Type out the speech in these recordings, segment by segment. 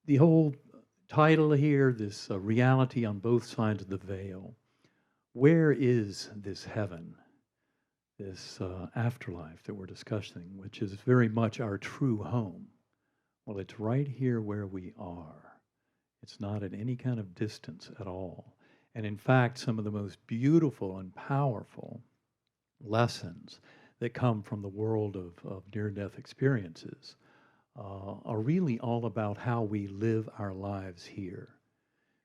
The whole title here, this reality on both sides of the veil. Where is this heaven, this afterlife that we're discussing, which is very much our true home? Well, it's right here where we are. It's not at any kind of distance at all. And in fact, some of the most beautiful and powerful lessons that come from the world of near death experiences are really all about how we live our lives here.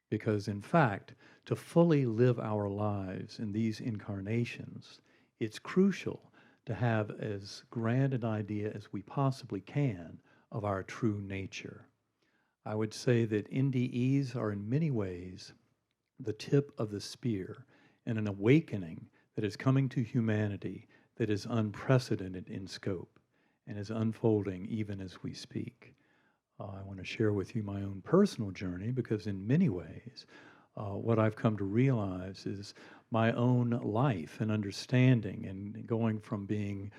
Because, in fact, to fully live our lives in these incarnations, it's crucial to have as grand an idea as we possibly can of our true nature. I would say that NDEs are in many ways the tip of the spear and an awakening that is coming to humanity that is unprecedented in scope and is unfolding even as we speak. I want to share with you my own personal journey because, in many ways, what I've come to realize is my own life and understanding, and going from being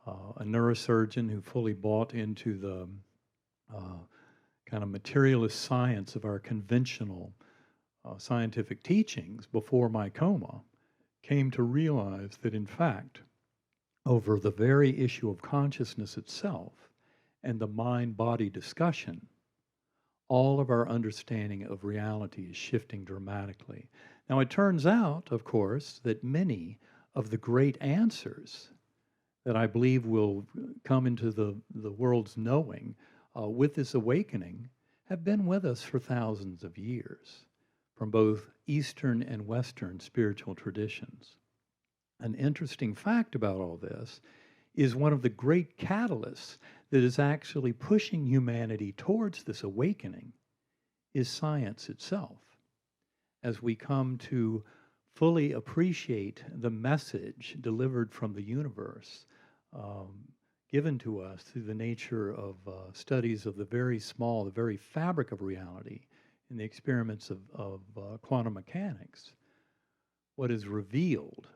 a neurosurgeon who fully bought into the kind of materialist science of our conventional scientific teachings before my coma, came to realize that, in fact, over the very issue of consciousness itself and the mind-body discussion, all of our understanding of reality is shifting dramatically. Now, it turns out, of course, that many of the great answers that I believe will come into the world's knowing with this awakening have been with us for thousands of years, from both Eastern and Western spiritual traditions. An interesting fact about all this is one of the great catalysts that is actually pushing humanity towards this awakening is science itself. As we come to fully appreciate the message delivered from the universe, given to us through the nature of studies of the very small, the very fabric of reality in the experiments of quantum mechanics, what is revealed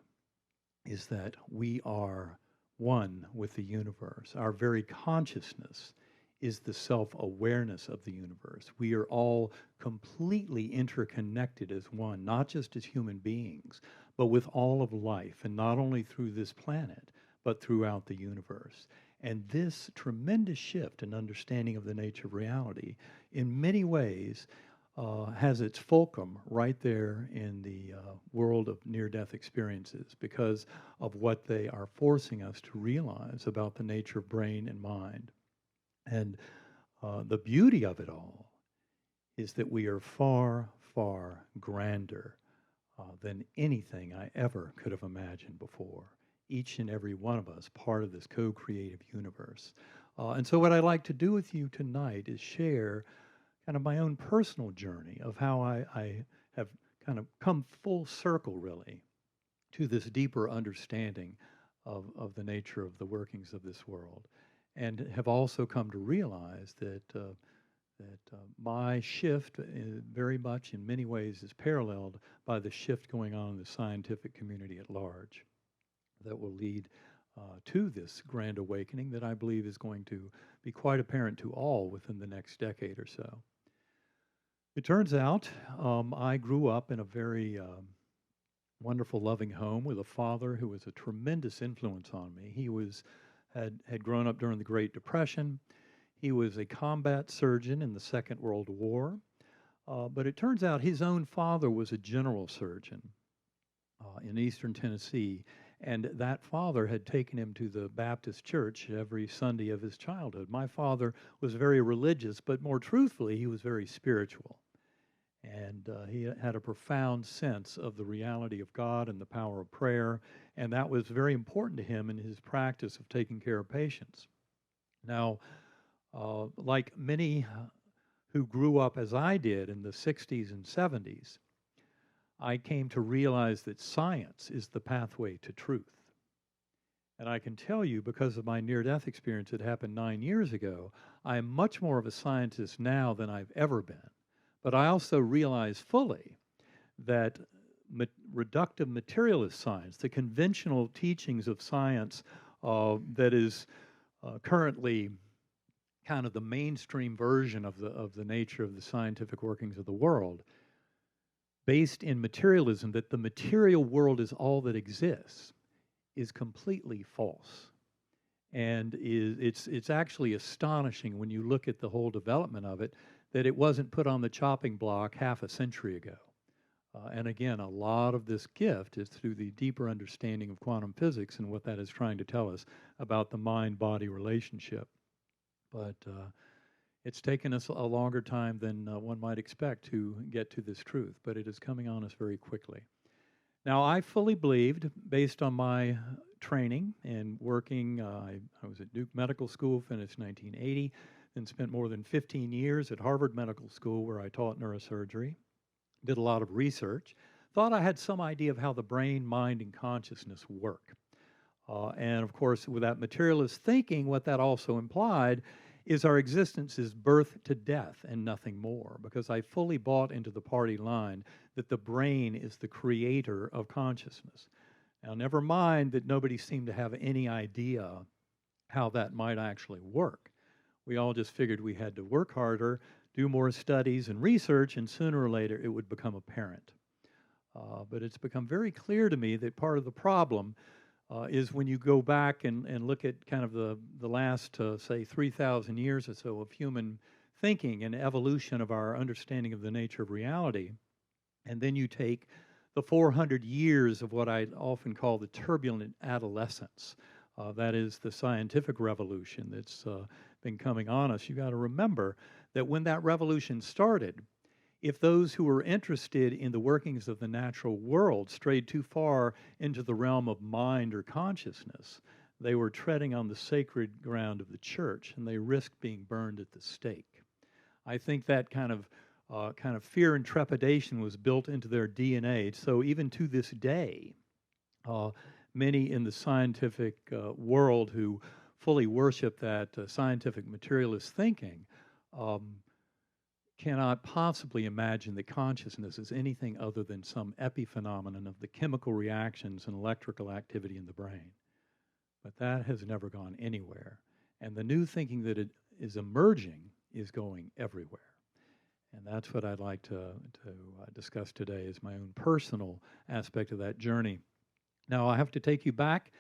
is that we are one with the universe. Our very consciousness is the self-awareness of the universe. We are all completely interconnected as one, not just as human beings, but with all of life, and not only through this planet, but throughout the universe. And this tremendous shift in understanding of the nature of reality, in many ways, has its fulcrum right there in the world of near-death experiences because of what they are forcing us to realize about the nature of brain and mind. And the beauty of it all is that we are far, far grander than anything I ever could have imagined before. Each and every one of us part of this co-creative universe. And so what I'd like to do with you tonight is share kind of my own personal journey of how I have kind of come full circle, really, to this deeper understanding of the nature of the workings of this world, and have also come to realize that my shift very much, in many ways, is paralleled by the shift going on in the scientific community at large that will lead to this grand awakening that I believe is going to be quite apparent to all within the next decade or so. It turns out I grew up in a very wonderful, loving home with a father who was a tremendous influence on me. He had grown up during the Great Depression. He was a combat surgeon in the Second World War. But it turns out his own father was a general surgeon in eastern Tennessee. And that father had taken him to the Baptist church every Sunday of his childhood. My father was very religious, but more truthfully, he was very spiritual. And he had a profound sense of the reality of God and the power of prayer, and that was very important to him in his practice of taking care of patients. Now, like many who grew up as I did in the 60s and 70s, I came to realize that science is the pathway to truth. And I can tell you, because of my near-death experience that happened 9 years ago, I am much more of a scientist now than I've ever been. But I also realize fully that reductive materialist science, the conventional teachings of science that is currently kind of the mainstream version of the nature of the scientific workings of the world, based in materialism, that the material world is all that exists, is completely false. And it's actually astonishing when you look at the whole development of it, that it wasn't put on the chopping block half a century ago. And again, a lot of this gift is through the deeper understanding of quantum physics and what that is trying to tell us about the mind-body relationship. But it's taken us a longer time than one might expect to get to this truth, but it is coming on us very quickly. Now, I fully believed, based on my training and working, I was at Duke Medical School, finished 1980, then spent more than 15 years at Harvard Medical School where I taught neurosurgery, did a lot of research, thought I had some idea of how the brain, mind, and consciousness work. And of course, with that materialist thinking, what that also implied is our existence is birth to death and nothing more, because I fully bought into the party line that the brain is the creator of consciousness. Now, never mind that nobody seemed to have any idea how that might actually work. We all just figured we had to work harder, do more studies and research, and sooner or later it would become apparent. But it's become very clear to me that part of the problem is when you go back and look at kind of the last, say, 3,000 years or so of human thinking and evolution of our understanding of the nature of reality, and then you take the 400 years of what I often call the turbulent adolescence, that is the scientific revolution that's been coming on us. You got to remember that when that revolution started, if those who were interested in the workings of the natural world strayed too far into the realm of mind or consciousness, they were treading on the sacred ground of the church, and they risked being burned at the stake. I think that kind of fear and trepidation was built into their DNA. So even to this day, many in the scientific world who fully worship that scientific materialist thinking cannot possibly imagine that consciousness is anything other than some epiphenomenon of the chemical reactions and electrical activity in the brain. But that has never gone anywhere. And the new thinking that it is emerging is going everywhere. And that's what I'd like to discuss today, is my own personal aspect of that journey. Now, I have to take you back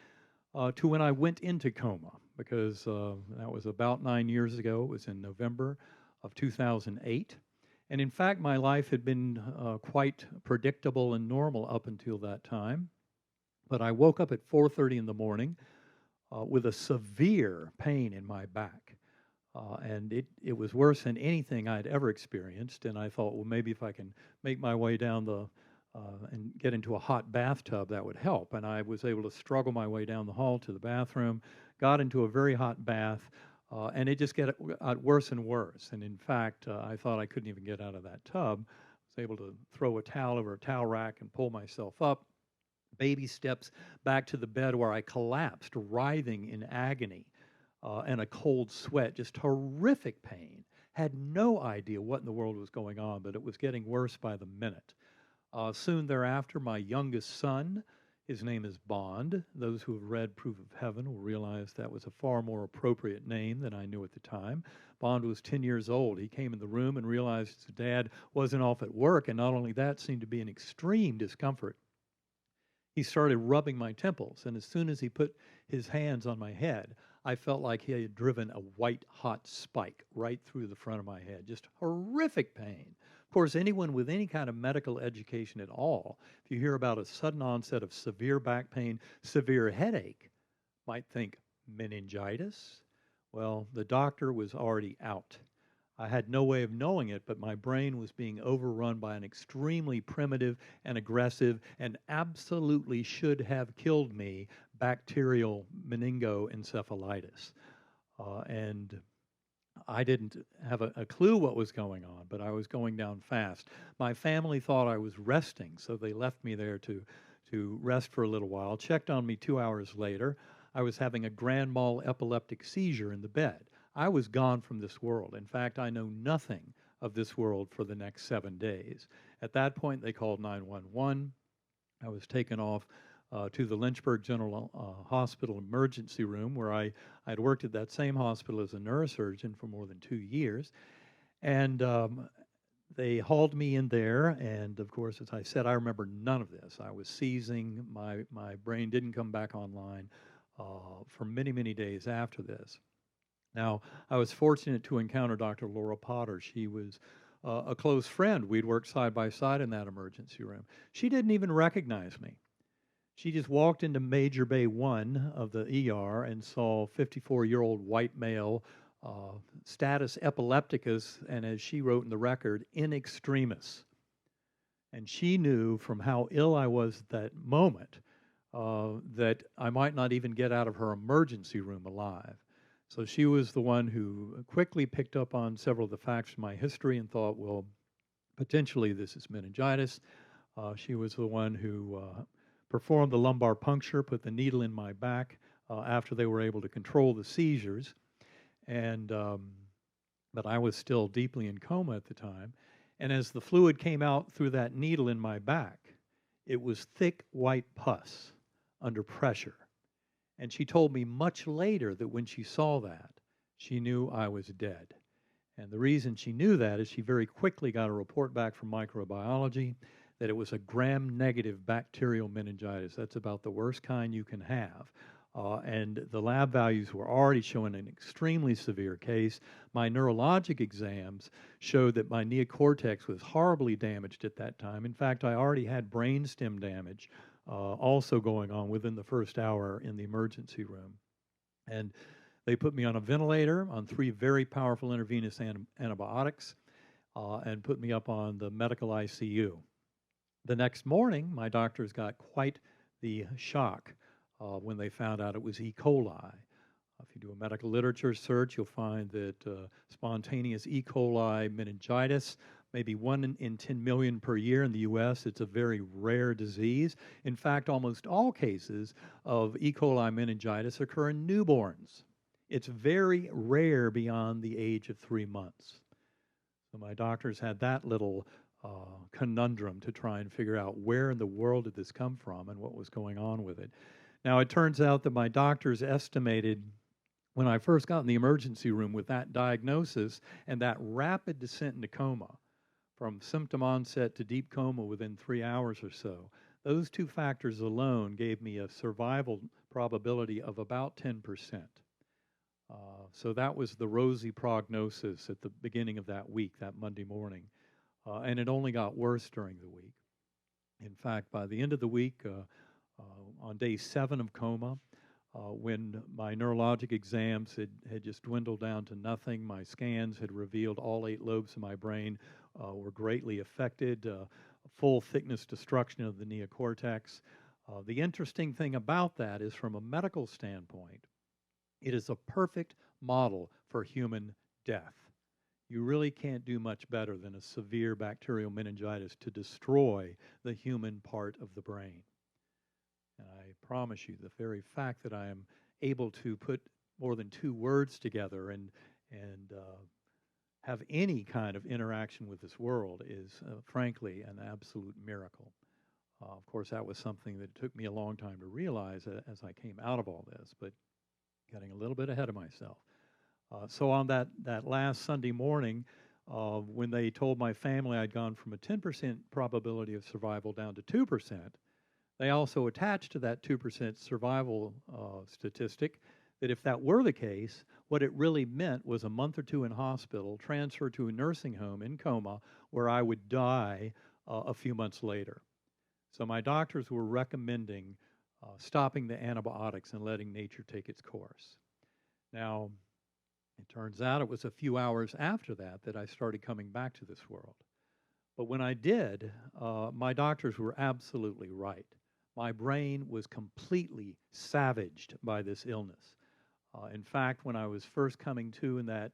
to when I went into coma, because that was about 9 years ago. It was in November of 2008. And in fact, my life had been quite predictable and normal up until that time. But I woke up at 4:30 in the morning with a severe pain in my back. And it was worse than anything I'd ever experienced. And I thought, well, maybe if I can make my way down and get into a hot bathtub, that would help. And I was able to struggle my way down the hall to the bathroom, got into a very hot bath, and it just got worse and worse. And in fact, I thought I couldn't even get out of that tub. I was able to throw a towel over a towel rack and pull myself up. Baby steps back to the bed where I collapsed, writhing in agony and a cold sweat, just horrific pain. Had no idea what in the world was going on, but it was getting worse by the minute. Soon thereafter, my youngest son, his name is Bond. Those who have read Proof of Heaven will realize that was a far more appropriate name than I knew at the time. Bond was 10 years old. He came in the room and realized his dad wasn't off at work, and not only that, seemed to be in extreme discomfort. He started rubbing my temples, and as soon as he put his hands on my head, I felt like he had driven a white hot spike right through the front of my head. Just horrific pain. Of course, anyone with any kind of medical education at all, if you hear about a sudden onset of severe back pain, severe headache, might think meningitis. Well, the doctor was already out. I had no way of knowing it, but my brain was being overrun by an extremely primitive and aggressive and absolutely should have killed me bacterial meningoencephalitis. And I didn't have a clue what was going on, but I was going down fast. My family thought I was resting, so they left me there to rest for a little while, checked on me 2 hours later. I was having a grand mal epileptic seizure in the bed. I was gone from this world. In fact, I know nothing of this world for the next 7 days. At that point, they called 911. I was taken off to the Lynchburg General Hospital emergency room, where I'd worked at that same hospital as a neurosurgeon for more than 2 years. And they hauled me in there, and of course, as I said, I remember none of this. I was seizing, my brain didn't come back online for many, many days after this. Now, I was fortunate to encounter Dr. Laura Potter. She was a close friend. We'd worked side by side in that emergency room. She didn't even recognize me. She just walked into Major Bay 1 of the ER and saw 54-year-old white male, status epilepticus, and as she wrote in the record, in extremis. And she knew from how ill I was at that moment that I might not even get out of her emergency room alive. So she was the one who quickly picked up on several of the facts from my history and thought, well, potentially this is meningitis. She was the one who performed the lumbar puncture, put the needle in my back after they were able to control the seizures. And but I was still deeply in coma at the time. And as the fluid came out through that needle in my back, it was thick white pus under pressure. And she told me much later that when she saw that, she knew I was dead. And the reason she knew that is she very quickly got a report back from microbiology that it was a gram-negative bacterial meningitis. That's about the worst kind you can have. And the lab values were already showing an extremely severe case. My neurologic exams showed that my neocortex was horribly damaged at that time. In fact, I already had brainstem damage also going on within the first hour in the emergency room. And they put me on a ventilator, on 3 very powerful intravenous antibiotics, and put me up on the medical ICU. The next morning, my doctors got quite the shock when they found out it was E. coli. If you do a medical literature search, you'll find that spontaneous E. coli meningitis, maybe 1 in 10 million per year in the U.S. It's a very rare disease. In fact, almost all cases of E. coli meningitis occur in newborns. It's very rare beyond the age of 3 months. So my doctors had that little conundrum to try and figure out where in the world did this come from and what was going on with it. Now, it turns out that my doctors estimated when I first got in the emergency room with that diagnosis and that rapid descent into coma, from symptom onset to deep coma within 3 hours or so, those 2 factors alone gave me a survival probability of about 10%. So that was the rosy prognosis at the beginning of that week, that Monday morning. And it only got worse during the week. In fact, by the end of the week, on day 7 of coma, when my neurologic exams had just dwindled down to nothing, my scans had revealed all 8 lobes of my brain were greatly affected, full thickness destruction of the neocortex. The interesting thing about that is from a medical standpoint, it is a perfect model for human death. You really can't do much better than a severe bacterial meningitis to destroy the human part of the brain. And I promise you, the very fact that I am able to put more than 2 words together and have any kind of interaction with this world is, frankly, an absolute miracle. Of course, that was something that took me a long time to realize as I came out of all this, but getting a little bit ahead of myself. So on that last Sunday morning, when they told my family I'd gone from a 10% probability of survival down to 2%, they also attached to that 2% survival statistic that if that were the case, what it really meant was a month or 2 in hospital, transfer to a nursing home in coma, where I would die a few months later. So my doctors were recommending stopping the antibiotics and letting nature take its course. Now, it turns out it was a few hours after that I started coming back to this world. But when I did, my doctors were absolutely right. My brain was completely savaged by this illness. In fact, when I was first coming to in that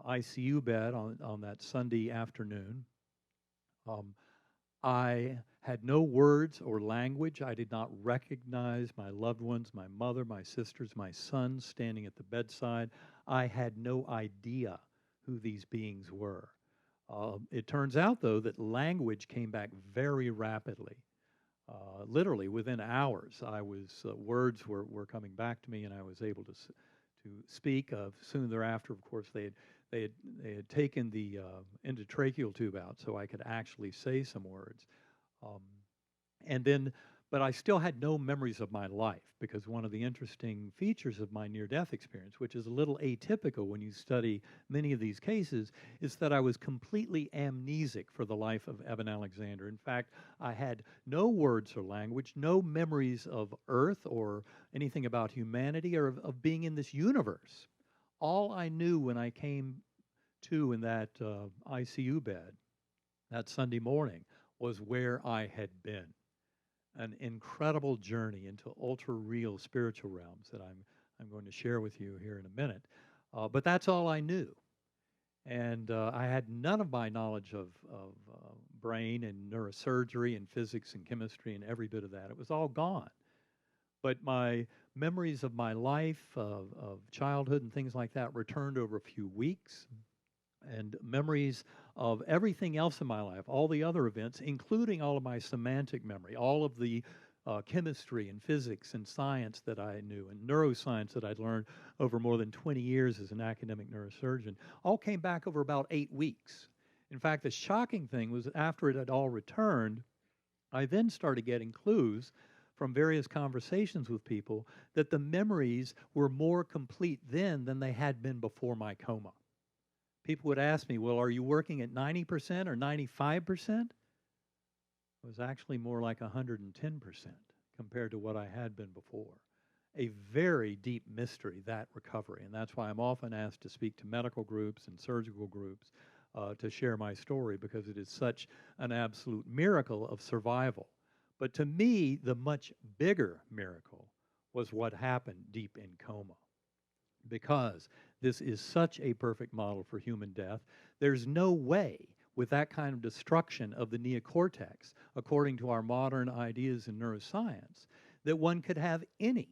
ICU bed on that Sunday afternoon, I had no words or language. I did not recognize my loved ones, my mother, my sisters, my son standing at the bedside. I had no idea who these beings were. It turns out, though, that language came back very rapidly. literally within hours, I was words were coming back to me, and I was able to speak. Soon thereafter, of course, they had taken the endotracheal tube out, so I could actually say some words. Um, and then, but I still had no memories of my life, because one of the interesting features of my near-death experience, which is a little atypical when you study many of these cases, is that I was completely amnesic for the life of Eben Alexandar. In fact, I had no words or language, no memories of Earth or anything about humanity or of being in this universe. All I knew when I came to in that ICU bed that Sunday morning was where I had been. An incredible journey into ultra real spiritual realms that I'm going to share with you here in a minute. But that's all I knew. And I had none of my knowledge of brain and neurosurgery and physics and chemistry and every bit of that. It was all gone. But my memories of my life, of childhood and things like that, returned over a few weeks, and memories of everything else in my life, all the other events, including all of my semantic memory, all of the chemistry and physics and science that I knew, and neuroscience that I'd learned over more than 20 years as an academic neurosurgeon, all came back over about 8 weeks. In fact, the shocking thing was after it had all returned, I then started getting clues from various conversations with people that the memories were more complete then than they had been before my coma. People would ask me, well, are you working at 90% or 95%? It was actually more like 110% compared to what I had been before. A very deep mystery, that recovery. And that's why I'm often asked to speak to medical groups and surgical groups to share my story, because it is such an absolute miracle of survival. But to me, the much bigger miracle was what happened deep in coma, because this is such a perfect model for human death. There's no way, with that kind of destruction of the neocortex, according to our modern ideas in neuroscience, that one could have any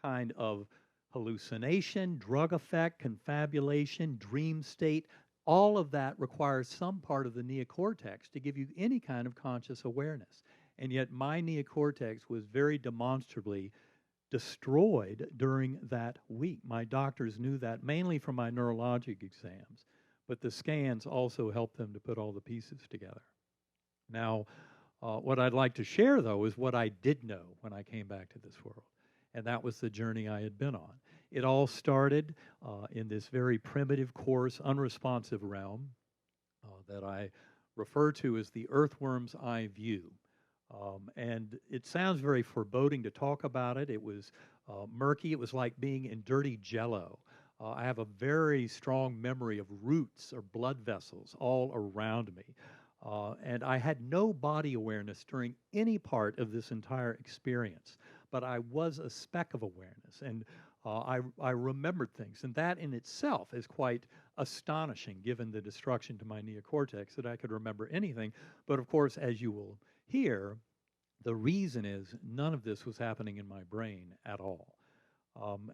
kind of hallucination, drug effect, confabulation, dream state. All of that requires some part of the neocortex to give you any kind of conscious awareness. And yet my neocortex was very demonstrably destroyed during that week. My doctors knew that mainly from my neurologic exams, but the scans also helped them to put all the pieces together. Now, what I'd like to share, though, is what I did know when I came back to this world, and that was the journey I had been on. It all started in this very primitive, coarse, unresponsive realm that I refer to as the earthworm's eye view. And it sounds very foreboding to talk about it. It was murky. It was like being in dirty jello. I have a very strong memory of roots or blood vessels all around me. And I had no body awareness during any part of this entire experience, but I was a speck of awareness, and I remembered things. And that in itself is quite astonishing, given the destruction to my neocortex, that I could remember anything. But of course, as you will hear, the reason is none of this was happening in my brain at all.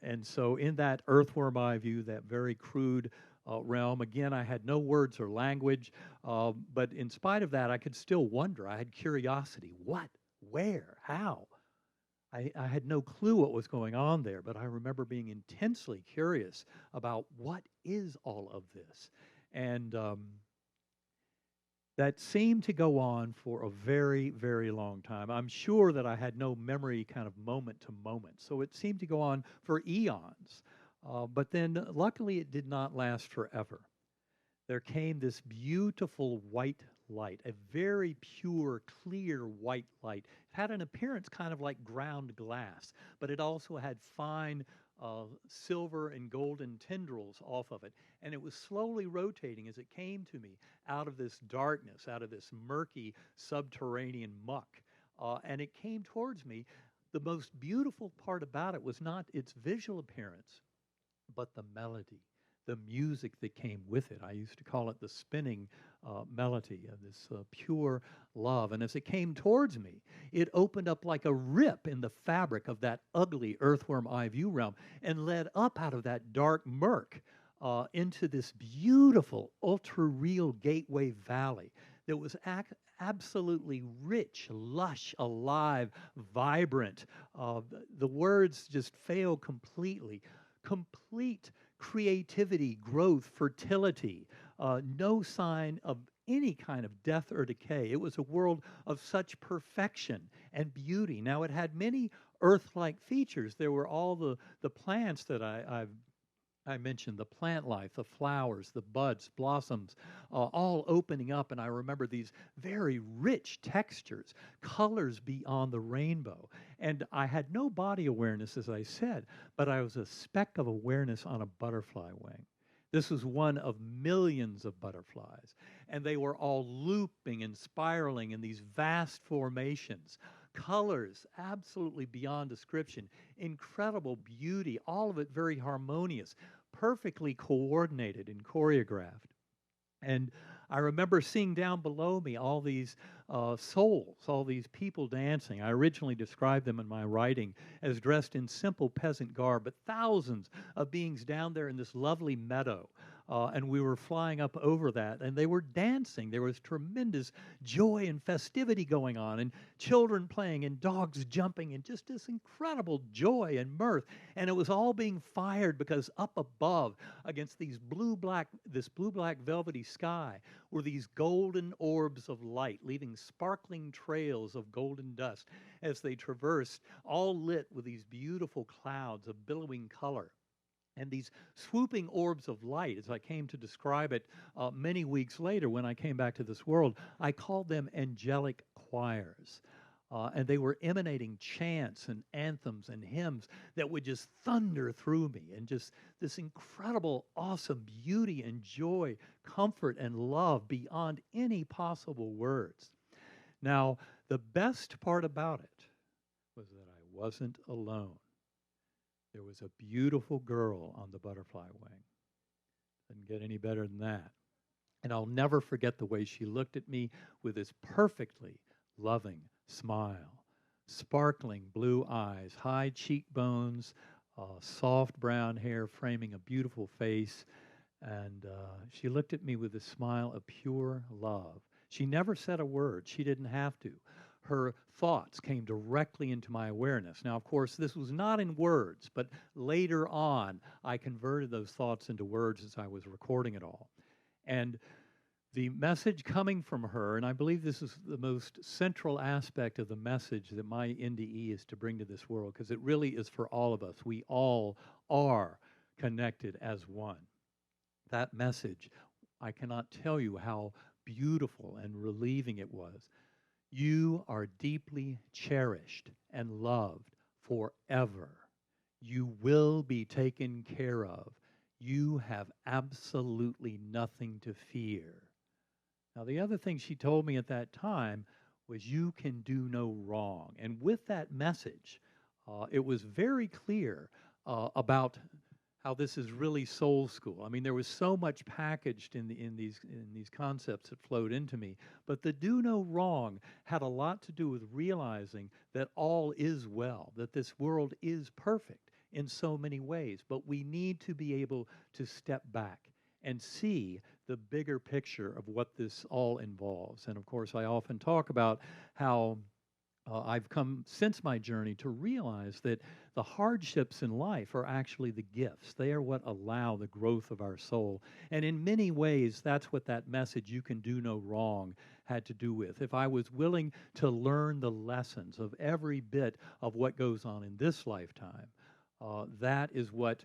And so in that earthworm eye view, that very crude realm, again, I had no words or language, but in spite of that, I could still wonder. I had curiosity. What? Where? How? I had no clue what was going on there, but I remember being intensely curious about what is all of this. And that seemed to go on for a very, very long time. I'm sure that I had no memory kind of moment to moment, so it seemed to go on for eons. But then, luckily, it did not last forever. There came this beautiful white light, a very pure, clear white light. It had an appearance kind of like ground glass, but it also had fine silver and golden tendrils off of it. And it was slowly rotating as it came to me out of this darkness, out of this murky subterranean muck. And it came towards me. The most beautiful part about it was not its visual appearance, but the melody, the music that came with it. I used to call it the spinning melody of this pure love. And as it came towards me, it opened up like a rip in the fabric of that ugly earthworm eye view realm and led up out of that dark murk into this beautiful, ultra-real gateway valley that was absolutely rich, lush, alive, vibrant. The words just fail completely. Complete creativity, growth, fertility, no sign of any kind of death or decay. It was a world of such perfection and beauty. Now, it had many earth-like features. There were all the plants that I mentioned, the plant life, the flowers, the buds, blossoms, all opening up. And I remember these very rich textures, colors beyond the rainbow. And I had no body awareness, as I said, but I was a speck of awareness on a butterfly wing. This was one of millions of butterflies, and they were all looping and spiraling in these vast formations. Colors absolutely beyond description, incredible beauty, all of it very harmonious, perfectly coordinated and choreographed. And I remember seeing down below me all these souls, all these people dancing. I originally described them in my writing as dressed in simple peasant garb, but thousands of beings down there in this lovely meadow. And we were flying up over that, and they were dancing. There was tremendous joy and festivity going on, and children playing, and dogs jumping, and just this incredible joy and mirth. And it was all being fired because up above, against this blue-black velvety sky, were these golden orbs of light, leaving sparkling trails of golden dust as they traversed, all lit with these beautiful clouds of billowing color. And these swooping orbs of light, as I came to describe it many weeks later when I came back to this world, I called them angelic choirs. And they were emanating chants and anthems and hymns that would just thunder through me, and just this incredible, awesome beauty and joy, comfort and love beyond any possible words. Now, the best part about it was that I wasn't alone. There was a beautiful girl on the butterfly wing. Didn't get any better than that. And I'll never forget the way she looked at me with this perfectly loving smile, sparkling blue eyes, high cheekbones, soft brown hair framing a beautiful face. And she looked at me with a smile of pure love. She never said a word. She didn't have to. Her thoughts came directly into my awareness. Now, of course, this was not in words, but later on, I converted those thoughts into words as I was recording it all. And the message coming from her, and I believe this is the most central aspect of the message that my NDE is to bring to this world, because it really is for all of us. We all are connected as one. That message, I cannot tell you how beautiful and relieving it was. You are deeply cherished and loved forever. You will be taken care of. You have absolutely nothing to fear. Now, the other thing she told me at that time was, you can do no wrong. And with that message, it was very clear about how this is really soul school. I mean, there was so much packaged in these concepts that flowed into me, but the do no wrong had a lot to do with realizing that all is well, that this world is perfect in so many ways, but we need to be able to step back and see the bigger picture of what this all involves. And of course, I often talk about how I've come since my journey to realize that the hardships in life are actually the gifts. They are what allow the growth of our soul. And in many ways, that's what that message, you can do no wrong, had to do with. If I was willing to learn the lessons of every bit of what goes on in this lifetime, that is what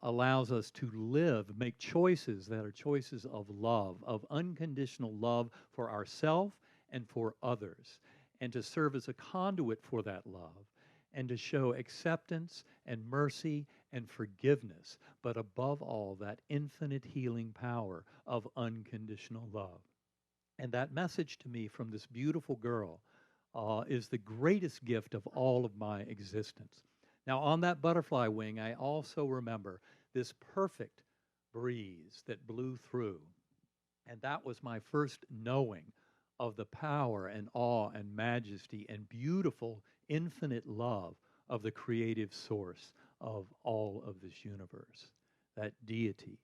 allows us to live, make choices that are choices of love, of unconditional love for ourselves and for others, and to serve as a conduit for that love, and to show acceptance and mercy and forgiveness, but above all, that infinite healing power of unconditional love. And that message to me from this beautiful girl is the greatest gift of all of my existence. Now, on that butterfly wing, I also remember this perfect breeze that blew through. And that was my first knowing of the power and awe and majesty and beautiful infinite love of the creative source of all of this universe, that deity.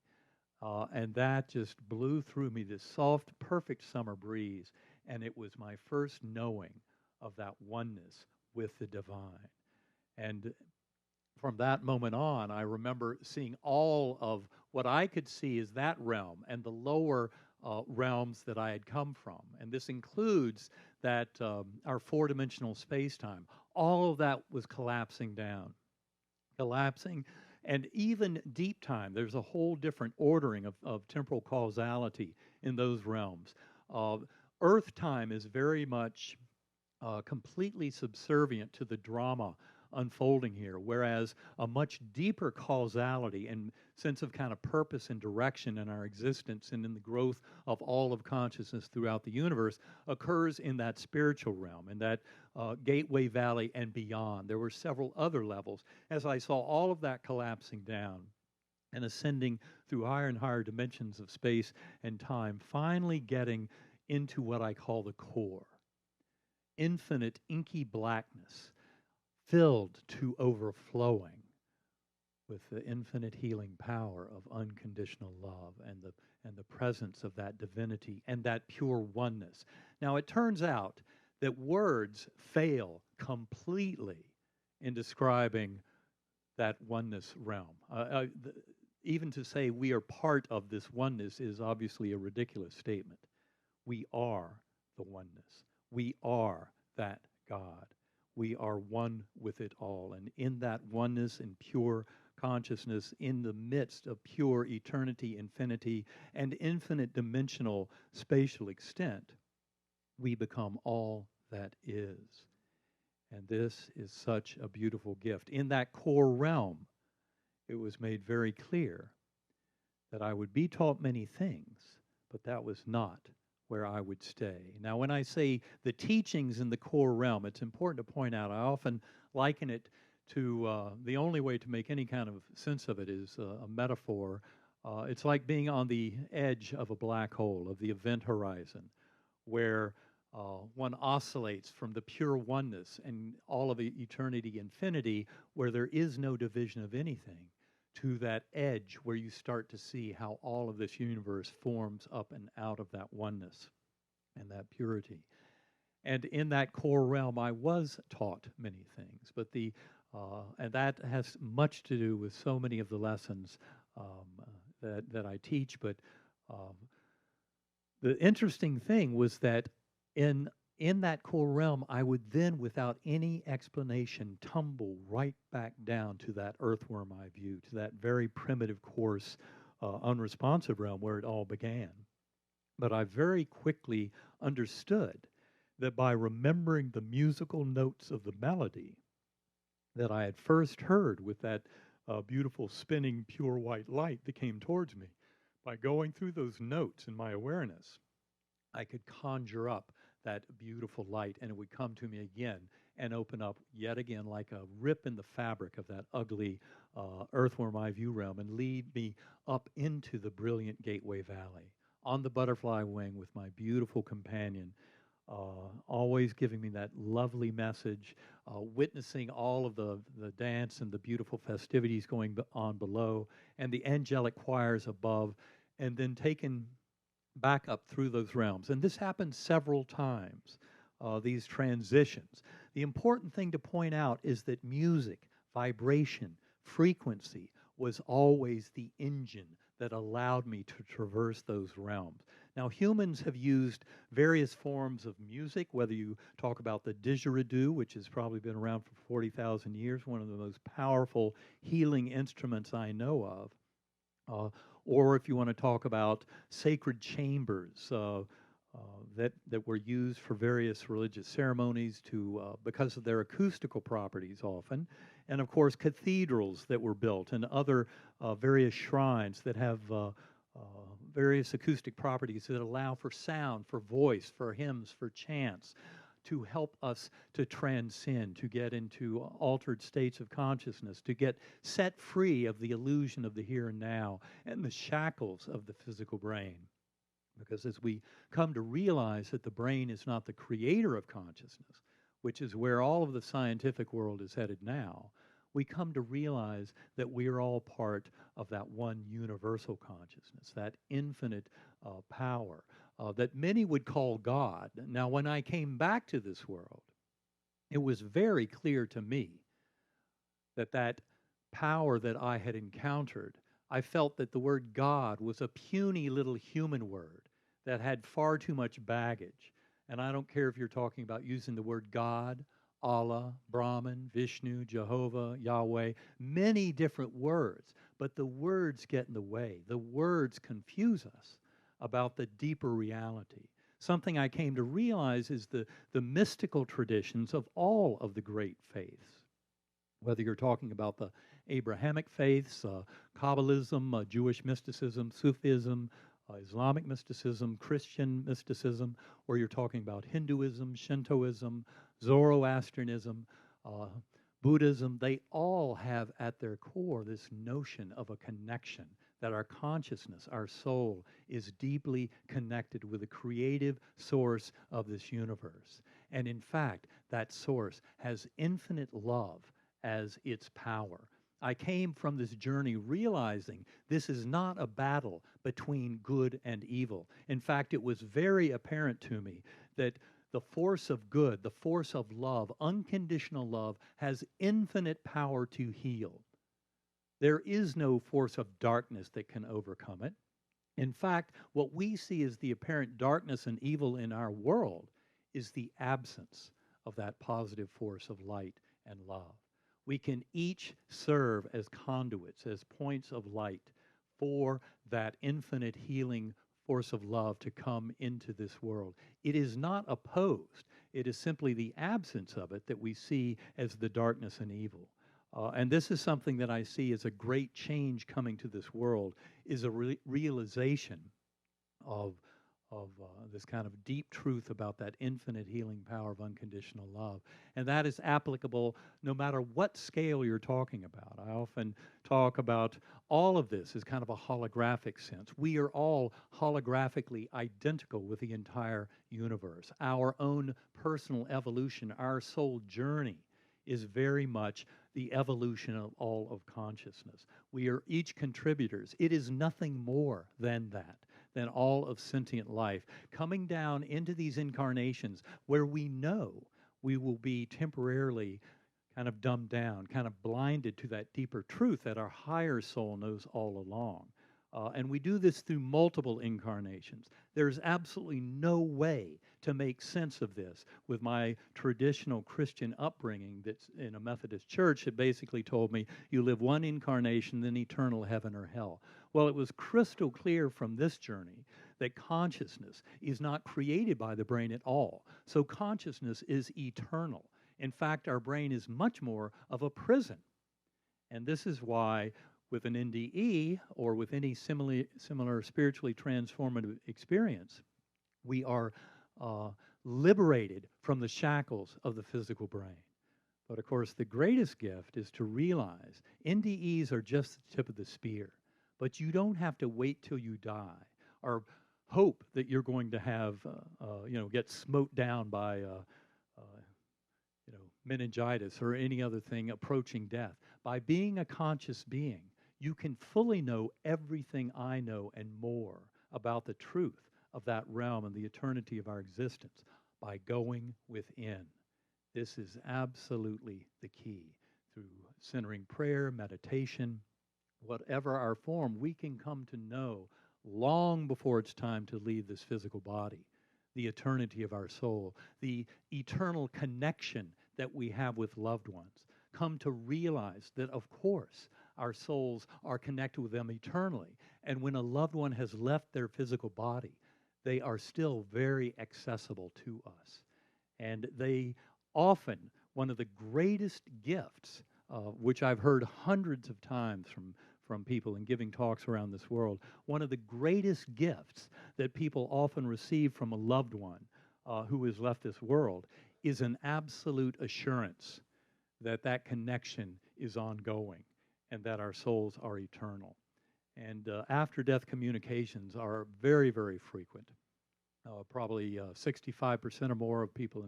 And that just blew through me, this soft, perfect summer breeze. And it was my first knowing of that oneness with the divine. And from that moment on, I remember seeing all of what I could see as that realm and the lower realms that I had come from. And this includes that our four-dimensional space-time. All of that was collapsing down, collapsing. And even deep time, there's a whole different ordering of temporal causality in those realms. Earth time is very much completely subservient to the drama unfolding here, whereas a much deeper causality and sense of kind of purpose and direction in our existence and in the growth of all of consciousness throughout the universe occurs in that spiritual realm, in that Gateway Valley and beyond. There were several other levels. As I saw all of that collapsing down and ascending through higher and higher dimensions of space and time, finally getting into what I call the core. Infinite inky blackness, filled to overflowing with the infinite healing power of unconditional love and the presence of that divinity and that pure oneness. Now, it turns out that words fail completely in describing that oneness realm. Even to say we are part of this oneness is obviously a ridiculous statement. We are the oneness. We are that God. We are one with it all. And in that oneness and pure consciousness, in the midst of pure eternity, infinity, and infinite dimensional spatial extent, we become all that is. And this is such a beautiful gift. In that core realm, it was made very clear that I would be taught many things, but that was not where I would stay. Now, when I say the teachings in the core realm, it's important to point out, I often liken it to the only way to make any kind of sense of it is a metaphor. It's like being on the edge of a black hole, of the event horizon, where one oscillates from the pure oneness and all of eternity, infinity, where there is no division of anything, to that edge where you start to see how all of this universe forms up and out of that oneness and that purity. And in that core realm, I was taught many things, but and that has much to do with so many of the lessons that I teach. But the interesting thing was that in that core realm, I would then, without any explanation, tumble right back down to that earthworm eye view, to that very primitive, coarse, unresponsive realm where it all began. But I very quickly understood that by remembering the musical notes of the melody that I had first heard with that beautiful spinning pure white light that came towards me, by going through those notes in my awareness, I could conjure up that beautiful light, and it would come to me again and open up yet again like a rip in the fabric of that ugly earthworm eye view realm and lead me up into the brilliant Gateway Valley on the butterfly wing with my beautiful companion, always giving me that lovely message, witnessing all of the dance and the beautiful festivities going on below, and the angelic choirs above, and then taken back up through those realms. And this happens several times, these transitions. The important thing to point out is that music, vibration, frequency was always the engine that allowed me to traverse those realms. Now, humans have used various forms of music, whether you talk about the didgeridoo, which has probably been around for 40,000 years, one of the most powerful healing instruments I know of, or if you want to talk about sacred chambers that were used for various religious ceremonies because of their acoustical properties often, and of course cathedrals that were built and other various shrines that have various acoustic properties that allow for sound, for voice, for hymns, for chants, to help us to transcend, to get into altered states of consciousness, to get set free of the illusion of the here and now and the shackles of the physical brain. Because as we come to realize that the brain is not the creator of consciousness, which is where all of the scientific world is headed now, we come to realize that we are all part of that one universal consciousness, that infinite power that many would call God. Now, when I came back to this world, it was very clear to me that that power that I had encountered, I felt that the word God was a puny little human word that had far too much baggage. And I don't care if you're talking about using the word God, Allah, Brahman, Vishnu, Jehovah, Yahweh, many different words, but the words get in the way. The words confuse us about the deeper reality. Something I came to realize is the mystical traditions of all of the great faiths, whether you're talking about the Abrahamic faiths, Kabbalism, Jewish mysticism, Sufism, Islamic mysticism, Christian mysticism, or you're talking about Hinduism, Shintoism, Zoroastrianism, Buddhism, they all have at their core this notion of a connection, that our consciousness, our soul, is deeply connected with the creative source of this universe. And in fact, that source has infinite love as its power. I came from this journey realizing this is not a battle between good and evil. In fact, it was very apparent to me that the force of good, the force of love, unconditional love, has infinite power to heal. There is no force of darkness that can overcome it. In fact, what we see as the apparent darkness and evil in our world is the absence of that positive force of light and love. We can each serve as conduits, as points of light for that infinite healing force of love to come into this world. It is not opposed. It is simply the absence of it that we see as the darkness and evil. And this is something that I see as a great change coming to this world, is a realization of this kind of deep truth about that infinite healing power of unconditional love. And that is applicable no matter what scale you're talking about. I often talk about all of this as kind of a holographic sense. We are all holographically identical with the entire universe. Our own personal evolution, our soul journey, is very much the evolution of all of consciousness. We are each contributors. It is nothing more than that, than all of sentient life, coming down into these incarnations where we know we will be temporarily kind of dumbed down, kind of blinded to that deeper truth that our higher soul knows all along. And we do this through multiple incarnations. There's absolutely no way to make sense of this with my traditional Christian upbringing that's in a Methodist church that basically told me you live one incarnation, then eternal heaven or hell. Well, it was crystal clear from this journey that consciousness is not created by the brain at all. So consciousness is eternal. In fact, our brain is much more of a prison. And this is why with an NDE or with any similar spiritually transformative experience, we are liberated from the shackles of the physical brain. But of course, the greatest gift is to realize NDEs are just the tip of the spear. But you don't have to wait till you die or hope that you're going to have, get smote down by meningitis or any other thing approaching death. By being a conscious being, you can fully know everything I know and more about the truth of that realm and the eternity of our existence by going within. This is absolutely the key. Through centering prayer, meditation, whatever our form, we can come to know long before it's time to leave this physical body the eternity of our soul, the eternal connection that we have with loved ones. Come to realize that, of course, our souls are connected with them eternally. And when a loved one has left their physical body, they are still very accessible to us. And they often, one of the greatest gifts, which I've heard hundreds of times from people in giving talks around this world, one of the greatest gifts that people often receive from a loved one who has left this world is an absolute assurance that that connection is ongoing and that our souls are eternal. And after-death communications are very, very frequent. Probably 65% or more of people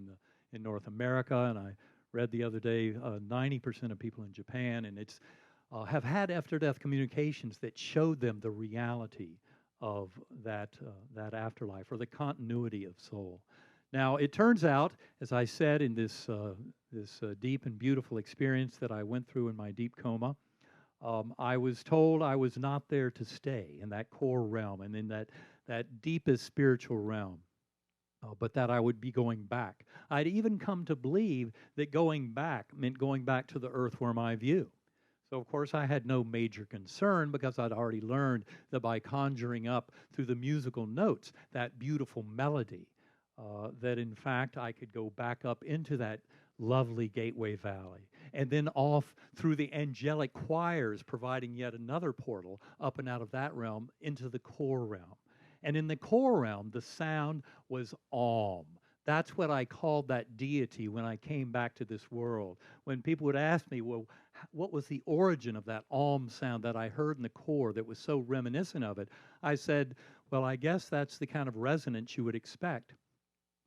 in North America, and I read the other day 90% of people in Japan, and it's have had after-death communications that showed them the reality of that afterlife or the continuity of soul. Now, it turns out, as I said in this deep and beautiful experience that I went through in my deep coma, I was told I was not there to stay in that core realm and in that deepest spiritual realm, but that I would be going back. I'd even come to believe that going back meant going back to the earthworm eye view. So, of course, I had no major concern because I'd already learned that by conjuring up through the musical notes that beautiful melody, that in fact I could go back up into that lovely Gateway Valley and then off through the angelic choirs, providing yet another portal up and out of that realm into the core realm. And in the core realm, the sound was Om. That's what I called that deity when I came back to this world. When people would ask me, well, what was the origin of that Om sound that I heard in the core that was so reminiscent of it? I said, well, I guess that's the kind of resonance you would expect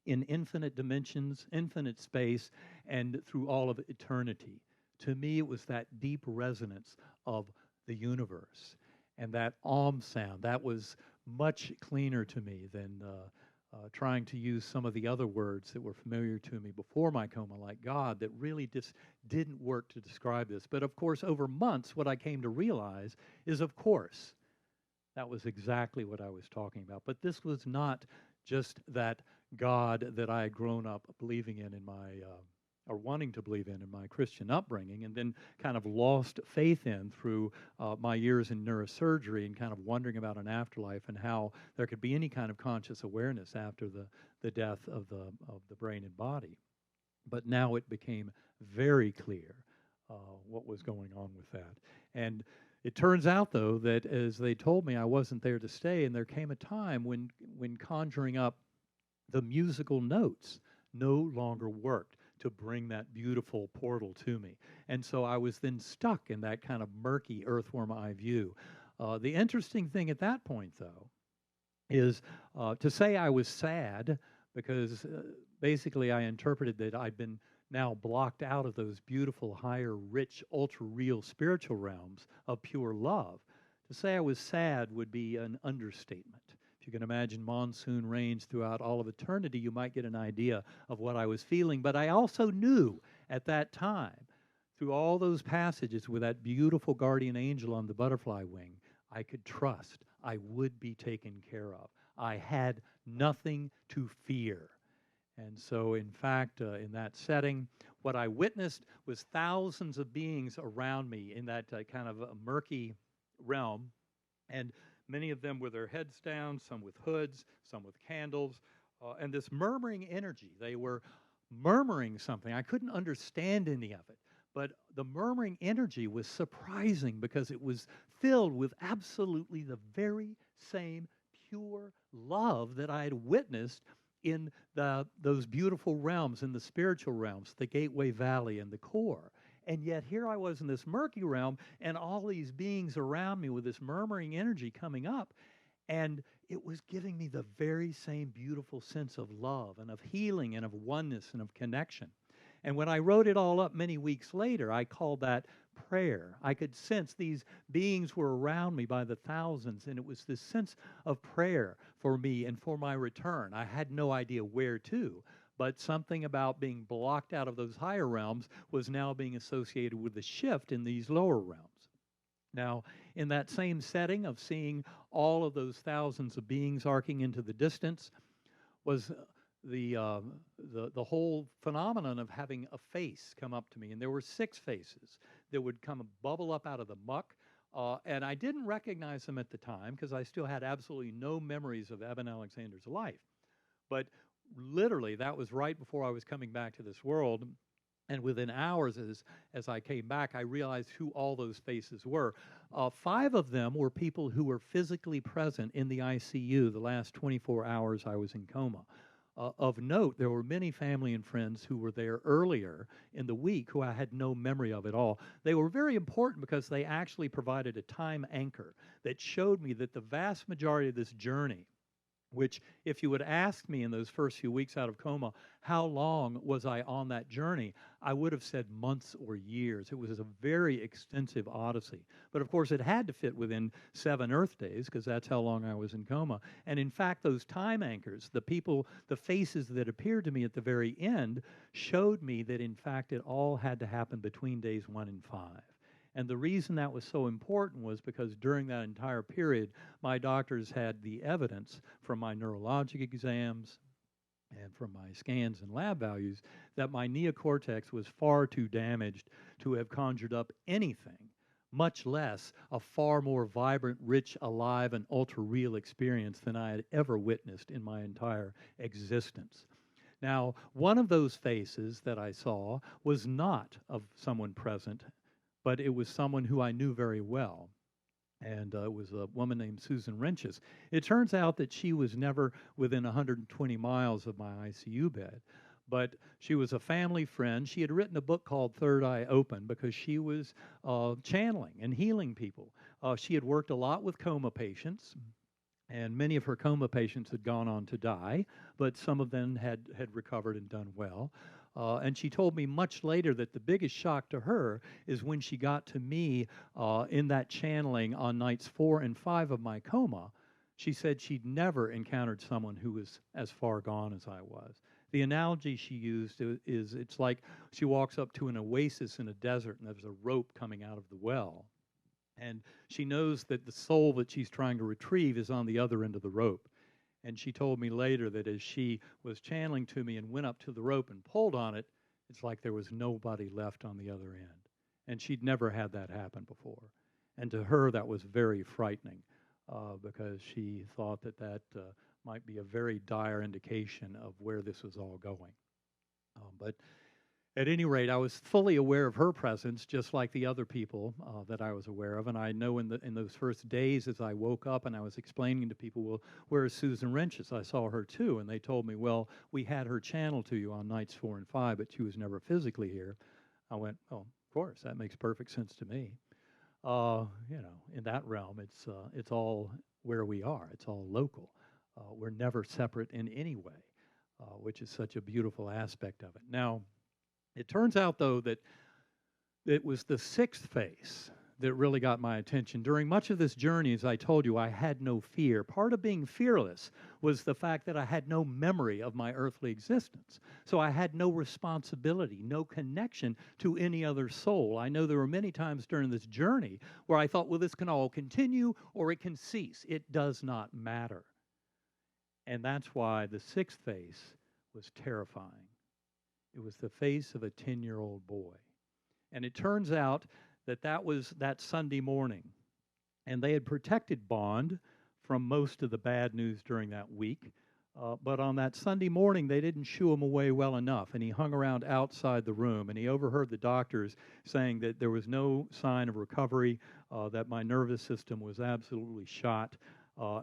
in infinite dimensions, infinite space, and through all of eternity. To me, it was that deep resonance of the universe. And that Om sound, that was much cleaner to me than trying to use some of the other words that were familiar to me before my coma, like God, that really just didn't work to describe this. But of course, over months, what I came to realize is, of course, that was exactly what I was talking about. But this was not just that God that I had grown up believing in my, or wanting to believe in my Christian upbringing, and then kind of lost faith in through my years in neurosurgery and kind of wondering about an afterlife and how there could be any kind of conscious awareness after the death of the brain and body. But now it became very clear what was going on with that. And it turns out, though, that as they told me I wasn't there to stay, and there came a time when conjuring up the musical notes no longer worked to bring that beautiful portal to me. And so I was then stuck in that kind of murky earthworm eye view. The interesting thing at that point, though, is to say I was sad because basically I interpreted that I'd been now blocked out of those beautiful, higher, rich, ultra-real spiritual realms of pure love. To say I was sad would be an understatement. If you can imagine monsoon rains throughout all of eternity, you might get an idea of what I was feeling. But I also knew at that time, through all those passages with that beautiful guardian angel on the butterfly wing, I could trust I would be taken care of. I had nothing to fear. And so, in fact, in that setting, what I witnessed was thousands of beings around me in that kind of murky realm, and many of them with their heads down, some with hoods, some with candles, and this murmuring energy. They were murmuring something. I couldn't understand any of it, but the murmuring energy was surprising because it was filled with absolutely the very same pure love that I had witnessed in those beautiful realms, in the spiritual realms, the Gateway Valley and the core. And yet here I was in this murky realm, and all these beings around me with this murmuring energy coming up, and it was giving me the very same beautiful sense of love and of healing and of oneness and of connection. And when I wrote it all up many weeks later, I called that prayer. I could sense these beings were around me by the thousands, and it was this sense of prayer for me and for my return. I had no idea where to, but something about being blocked out of those higher realms was now being associated with the shift in these lower realms. Now, in that same setting of seeing all of those thousands of beings arcing into the distance was the whole phenomenon of having a face come up to me. And there were 6 faces that would come bubble up out of the muck. And I didn't recognize them at the time because I still had absolutely no memories of Eben Alexandar's life. But literally, that was right before I was coming back to this world. And within hours, as I came back, I realized who all those faces were. 5 of them were people who were physically present in the ICU the last 24 hours I was in coma. Of note, there were many family and friends who were there earlier in the week who I had no memory of at all. They were very important because they actually provided a time anchor that showed me that the vast majority of this journey which if you would ask me in those first few weeks out of coma, how long was I on that journey, I would have said months or years. It was a very extensive odyssey. But of course, it had to fit within 7 Earth days because that's how long I was in coma. And in fact, those time anchors, the people, the faces that appeared to me at the very end, showed me that in fact it all had to happen between days 1 and 5. And the reason that was so important was because during that entire period, my doctors had the evidence from my neurologic exams and from my scans and lab values that my neocortex was far too damaged to have conjured up anything, much less a far more vibrant, rich, alive, and ultra-real experience than I had ever witnessed in my entire existence. Now, one of those faces that I saw was not of someone present, but it was someone who I knew very well. And it was a woman named Susan Renches. It turns out that she was never within 120 miles of my ICU bed, but she was a family friend. She had written a book called Third Eye Open because she was channeling and healing people. She had worked a lot with coma patients, and many of her coma patients had gone on to die, but some of them had recovered and done well. And she told me much later that the biggest shock to her is when she got to me in that channeling on nights 4 and 5 of my coma. She said she'd never encountered someone who was as far gone as I was. The analogy she used is it's like she walks up to an oasis in a desert and there's a rope coming out of the well. And she knows that the soul that she's trying to retrieve is on the other end of the rope. And she told me later that as she was channeling to me and went up to the rope and pulled on it, it's like there was nobody left on the other end. And she'd never had that happen before. And to her, that was very frightening because she thought that might be a very dire indication of where this was all going. But at any rate, I was fully aware of her presence, just like the other people that I was aware of. And I know in those first days as I woke up and I was explaining to people, well, where is Susan Renches? I saw her too. And they told me, well, we had her channel to you on nights 4 and 5, but she was never physically here. I went, oh, of course, that makes perfect sense to me. In that realm, it's all where we are. It's all local. We're never separate in any way, which is such a beautiful aspect of it. Now, it turns out, though, that it was the 6th phase that really got my attention. During much of this journey, as I told you, I had no fear. Part of being fearless was the fact that I had no memory of my earthly existence. So I had no responsibility, no connection to any other soul. I know there were many times during this journey where I thought, well, this can all continue or it can cease. It does not matter. And that's why the 6th phase was terrifying. It was the face of a 10-year-old boy. And it turns out that that was that Sunday morning. And they had protected Bond from most of the bad news during that week. But on that Sunday morning, they didn't shoo him away well enough. And he hung around outside the room. And he overheard the doctors saying that there was no sign of recovery, that my nervous system was absolutely shot.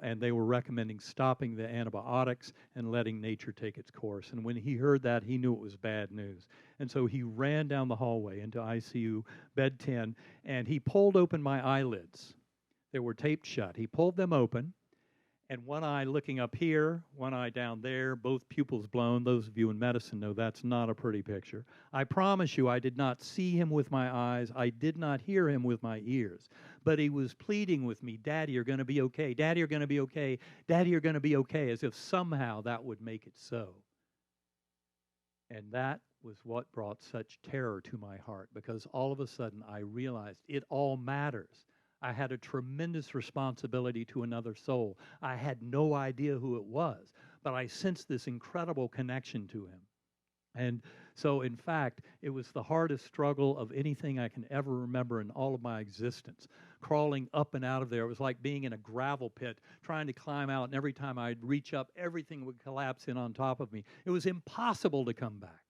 And they were recommending stopping the antibiotics and letting nature take its course. And when he heard that, he knew it was bad news. And so he ran down the hallway into ICU bed 10, and he pulled open my eyelids. They were taped shut. He pulled them open, and one eye looking up here, one eye down there, both pupils blown. Those of you in medicine know that's not a pretty picture. I promise you, I did not see him with my eyes. I did not hear him with my ears. But he was pleading with me, Daddy, you're going to be okay. Daddy, you're going to be okay. Daddy, you're going to be okay, as if somehow that would make it so. And that was what brought such terror to my heart, because all of a sudden I realized it all matters. I had a tremendous responsibility to another soul. I had no idea who it was, but I sensed this incredible connection to him. And so, in fact, it was the hardest struggle of anything I can ever remember in all of my existence. Crawling up and out of there, it was like being in a gravel pit, trying to climb out, and every time I'd reach up, everything would collapse in on top of me. It was impossible to come back,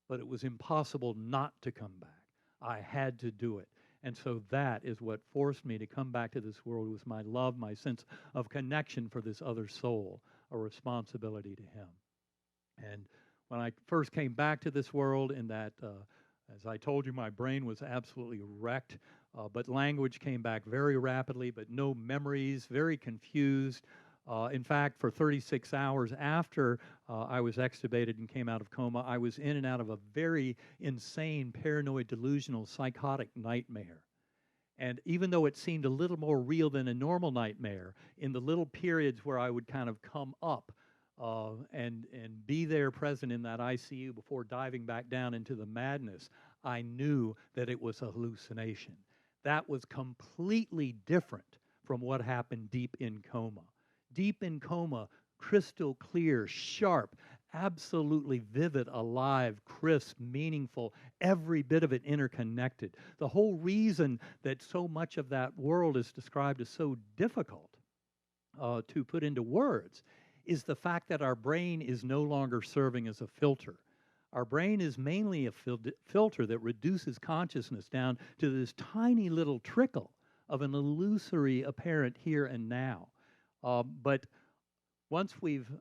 but it was impossible not to come back. I had to do it. And so that is what forced me to come back to this world, was my love, my sense of connection for this other soul, a responsibility to him. And when I first came back to this world, in that, as I told you, my brain was absolutely wrecked, but language came back very rapidly, but no memories, very confused. In fact, for 36 hours after I was extubated and came out of coma, I was in and out of a very insane, paranoid, delusional, psychotic nightmare. And even though it seemed a little more real than a normal nightmare, in the little periods where I would kind of come up and be there present in that ICU before diving back down into the madness, I knew that it was a hallucination. That was completely different from what happened deep in coma. Deep in coma, crystal clear, sharp, absolutely vivid, alive, crisp, meaningful, every bit of it interconnected. The whole reason that so much of that world is described as so difficult to put into words is the fact that our brain is no longer serving as a filter. Our brain is mainly a filter that reduces consciousness down to this tiny little trickle of an illusory apparent here and now. But once we've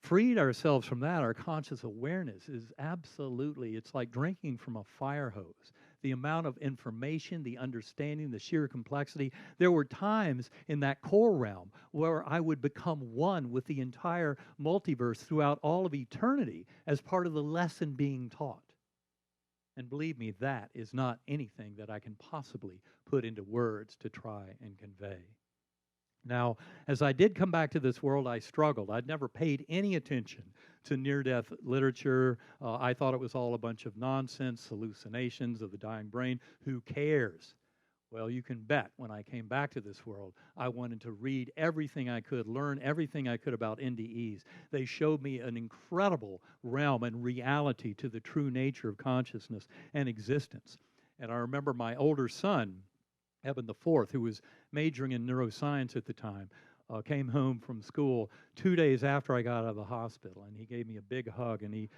freed ourselves from that, our conscious awareness is absolutely, it's like drinking from a fire hose. The amount of information, the understanding, the sheer complexity. There were times in that core realm where I would become one with the entire multiverse throughout all of eternity as part of the lesson being taught. And believe me, that is not anything that I can possibly put into words to try and convey. Now, as I did come back to this world, I struggled. I'd never paid any attention to near-death literature. I thought it was all a bunch of nonsense, hallucinations of the dying brain. Who cares? Well, you can bet when I came back to this world, I wanted to read everything I could, learn everything I could about NDEs. They showed me an incredible realm and reality to the true nature of consciousness and existence. And I remember my older son, Eben IV, who was majoring in neuroscience at the time, came home from school 2 days after I got out of the hospital, and he gave me a big hug, and he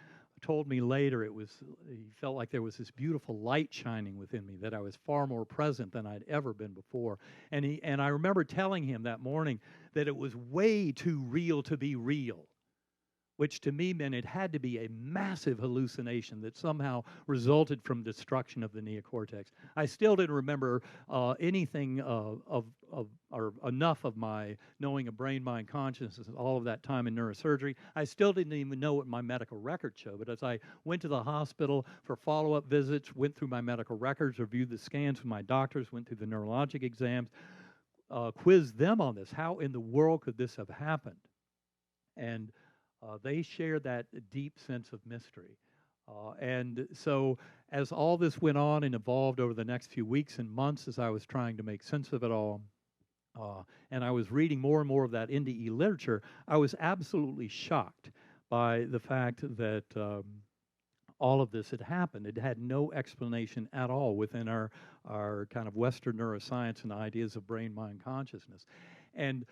told me later he felt like there was this beautiful light shining within me, that I was far more present than I'd ever been before. And I remember telling him that morning that it was way too real to be real, which to me meant it had to be a massive hallucination that somehow resulted from destruction of the neocortex. I still didn't remember anything or enough of my knowing of brain-mind consciousness all of that time in neurosurgery. I still didn't even know what my medical records showed, but as I went to the hospital for follow-up visits, went through my medical records, reviewed the scans with my doctors, went through the neurologic exams, quizzed them on this. How in the world could this have happened? And they shared that deep sense of mystery. And so as all this went on and evolved over the next few weeks and months as I was trying to make sense of it all, and I was reading more and more of that NDE literature, I was absolutely shocked by the fact that all of this had happened. It had no explanation at all within our kind of Western neuroscience and ideas of brain-mind consciousness. And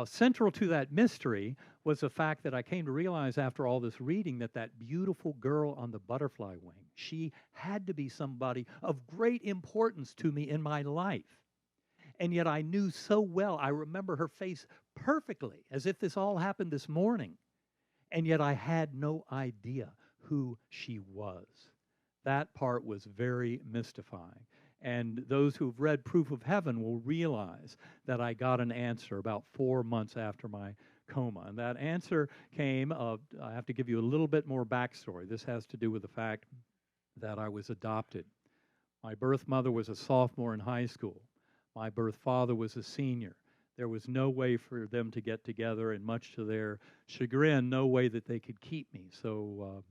central to that mystery was the fact that I came to realize after all this reading that that beautiful girl on the butterfly wing, she had to be somebody of great importance to me in my life. And yet I knew so well, I remember her face perfectly, as if this all happened this morning. And yet I had no idea who she was. That part was very mystifying. And those who've read Proof of Heaven will realize that I got an answer about 4 months after my coma. And that answer came, I have to give you a little bit more backstory. This has to do with the fact that I was adopted. My birth mother was a sophomore in high school. My birth father was a senior. There was no way for them to get together, and much to their chagrin, no way that they could keep me. So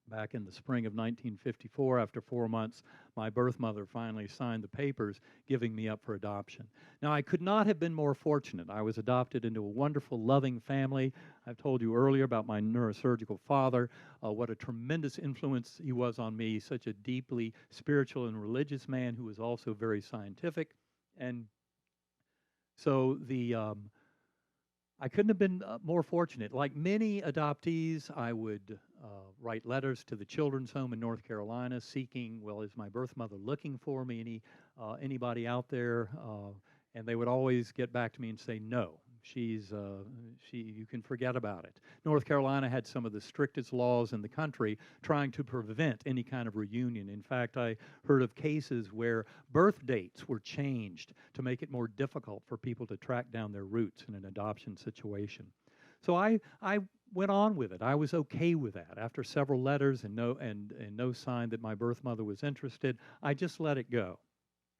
back in the spring of 1954, after 4 months, my birth mother finally signed the papers giving me up for adoption. Now, I could not have been more fortunate. I was adopted into a wonderful, loving family. I've told you earlier about my neurosurgical father, what a tremendous influence he was on me, such a deeply spiritual and religious man who was also very scientific. And so I couldn't have been more fortunate. Like many adoptees, I would write letters to the children's home in North Carolina seeking, well, is my birth mother looking for me? Anybody out there? And they would always get back to me and say, no, You can forget about it. North Carolina had some of the strictest laws in the country trying to prevent any kind of reunion. In fact, I heard of cases where birth dates were changed to make it more difficult for people to track down their roots in an adoption situation. So I went on with it. I was okay with that. After several letters and no sign that my birth mother was interested, I just let it go.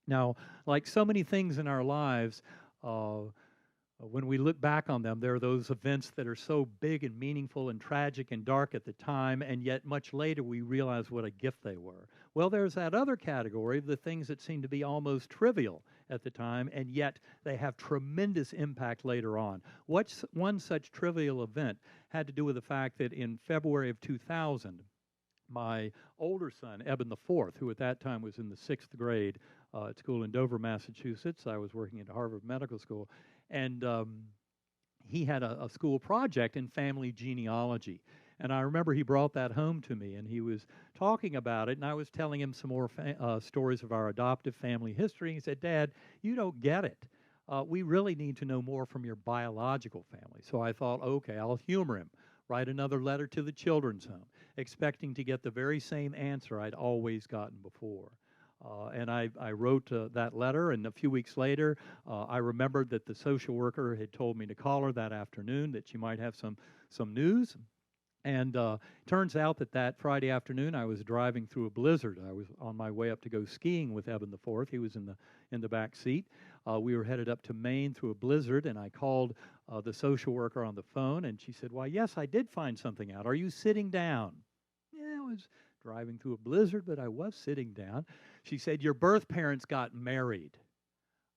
Now, like so many things in our lives, when we look back on them, there are those events that are so big and meaningful and tragic and dark at the time, and yet much later we realize what a gift they were. Well, there's that other category of the things that seem to be almost trivial at the time, and yet they have tremendous impact later on. What's one such trivial event had to do with the fact that in February of 2000, my older son, Eben the Fourth, who at that time was in the 6th grade at school in Dover, Massachusetts. I was working at Harvard Medical School, and he had a school project in family genealogy. And I remember he brought that home to me, and he was talking about it, and I was telling him some more stories of our adoptive family history. He said, "Dad, you don't get it. We really need to know more from your biological family." So I thought, okay, I'll humor him. Write another letter to the children's home, expecting to get the very same answer I'd always gotten before. And I wrote that letter, and a few weeks later, I remembered that the social worker had told me to call her that afternoon, that she might have some news. And turns out that Friday afternoon, I was driving through a blizzard. I was on my way up to go skiing with Eben the Fourth. He was in the back seat. We were headed up to Maine through a blizzard, and I called the social worker on the phone, and she said, "Why, yes, I did find something out. Are you sitting down?" Yeah, I was driving through a blizzard, but I was sitting down. She said, "Your birth parents got married."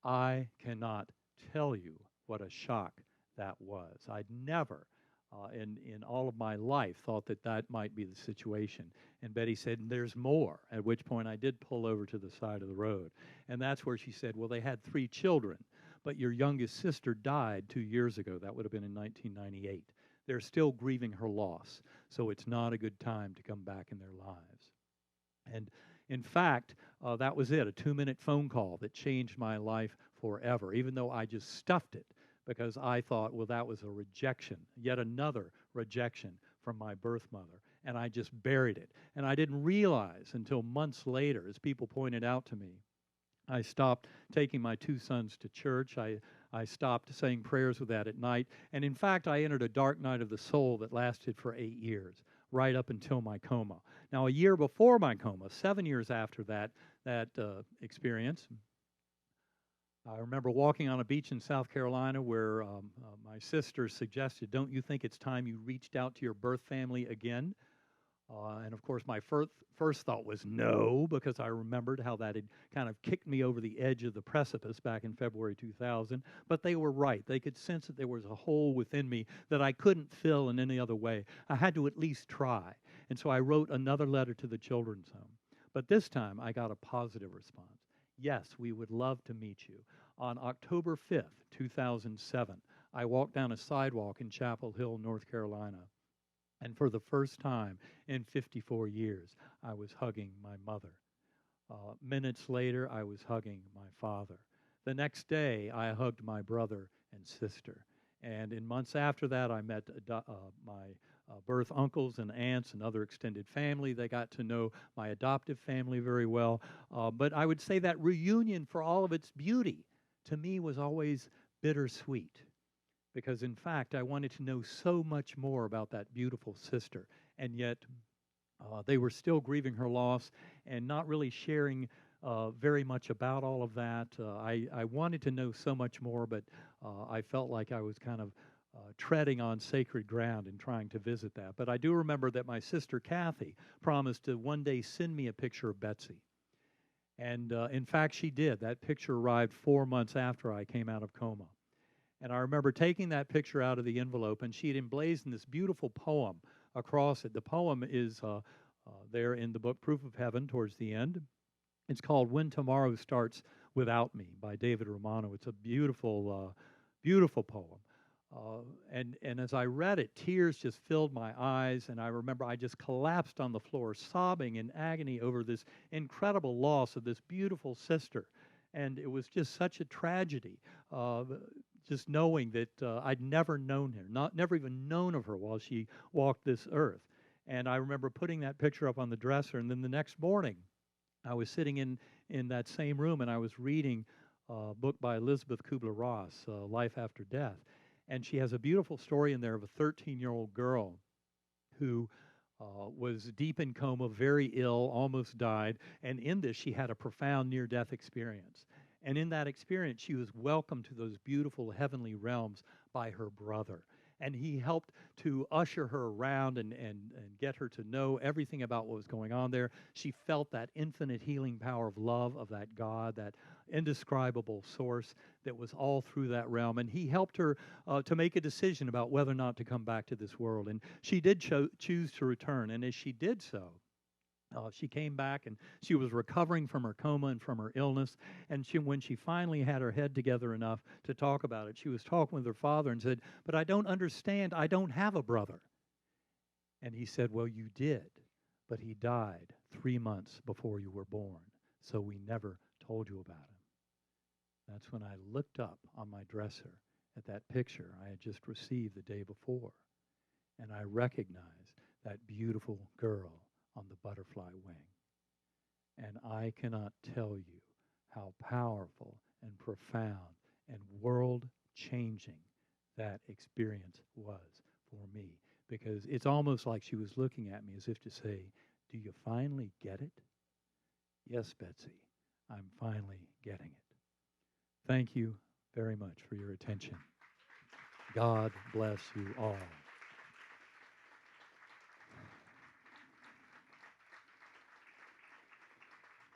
I cannot tell you what a shock that was. I'd never in all of my life thought that might be the situation. And Betty said, "There's more," at which point I did pull over to the side of the road. And that's where she said, "Well, they had 3 children, but your youngest sister died 2 years ago." That would have been in 1998. They're still grieving her loss, so it's not a good time to come back in their lives. And in fact, that was it, a 2-minute phone call that changed my life forever, even though I just stuffed it because I thought, well, that was a rejection, yet another rejection from my birth mother. And I just buried it. And I didn't realize until months later, as people pointed out to me, I stopped taking my 2 sons to church. I stopped saying prayers with that at night. And in fact, I entered a dark night of the soul that lasted for 8 years, right up until my coma. Now, a year before my coma, 7 years after that experience, I remember walking on a beach in South Carolina where my sister suggested, "Don't you think it's time you reached out to your birth family again?" And of course, my first thought was no, because I remembered how that had kind of kicked me over the edge of the precipice back in February 2000. But they were right. They could sense that there was a hole within me that I couldn't fill in any other way. I had to at least try. And so I wrote another letter to the children's home. But this time, I got a positive response. "Yes, we would love to meet you." On October 5th, 2007, I walked down a sidewalk in Chapel Hill, North Carolina. And for the first time in 54 years, I was hugging my mother. Minutes later, I was hugging my father. The next day, I hugged my brother and sister. And in months after that, I met my birth uncles and aunts and other extended family. They got to know my adoptive family very well. But I would say that reunion, for all of its beauty, to me was always bittersweet. Because in fact, I wanted to know so much more about that beautiful sister. And yet, they were still grieving her loss and not really sharing very much about all of that. I wanted to know so much more, but I felt like I was kind of treading on sacred ground in trying to visit that. But I do remember that my sister Kathy promised to one day send me a picture of Betsy. And in fact, she did. That picture arrived 4 months after I came out of coma. And I remember taking that picture out of the envelope, and she had emblazoned this beautiful poem across it. The poem is there in the book Proof of Heaven towards the end. It's called "When Tomorrow Starts Without Me" by David Romano. It's a beautiful, beautiful poem. And as I read it, tears just filled my eyes, and I remember I just collapsed on the floor, sobbing in agony over this incredible loss of this beautiful sister. And it was just such a tragedy. just knowing that I'd never known her, never even known of her while she walked this earth. And I remember putting that picture up on the dresser, and then the next morning, I was sitting in that same room, and I was reading a book by Elizabeth Kubler-Ross, Life After Death. And she has a beautiful story in there of a 13-year-old girl who was deep in coma, very ill, almost died. And in this, she had a profound near-death experience. And in that experience, she was welcomed to those beautiful heavenly realms by her brother. And he helped to usher her around and get her to know everything about what was going on there. She felt that infinite healing power of love of that God, that indescribable source that was all through that realm. And he helped her to make a decision about whether or not to come back to this world. And she did choose to return. And as she did so, she came back, and she was recovering from her coma and from her illness. And when she finally had her head together enough to talk about it, she was talking with her father and said, "But I don't understand. I don't have a brother." And he said, "Well, you did, but he died 3 months before you were born, so we never told you about him." That's when I looked up on my dresser at that picture I had just received the day before, and I recognized that beautiful girl on the butterfly wing. And I cannot tell you how powerful and profound and world-changing that experience was for me, because it's almost like she was looking at me as if to say, "Do you finally get it?" Yes, Betsy, I'm finally getting it. Thank you very much for your attention. God bless you all.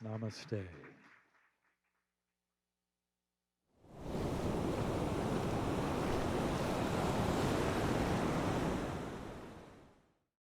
Namaste.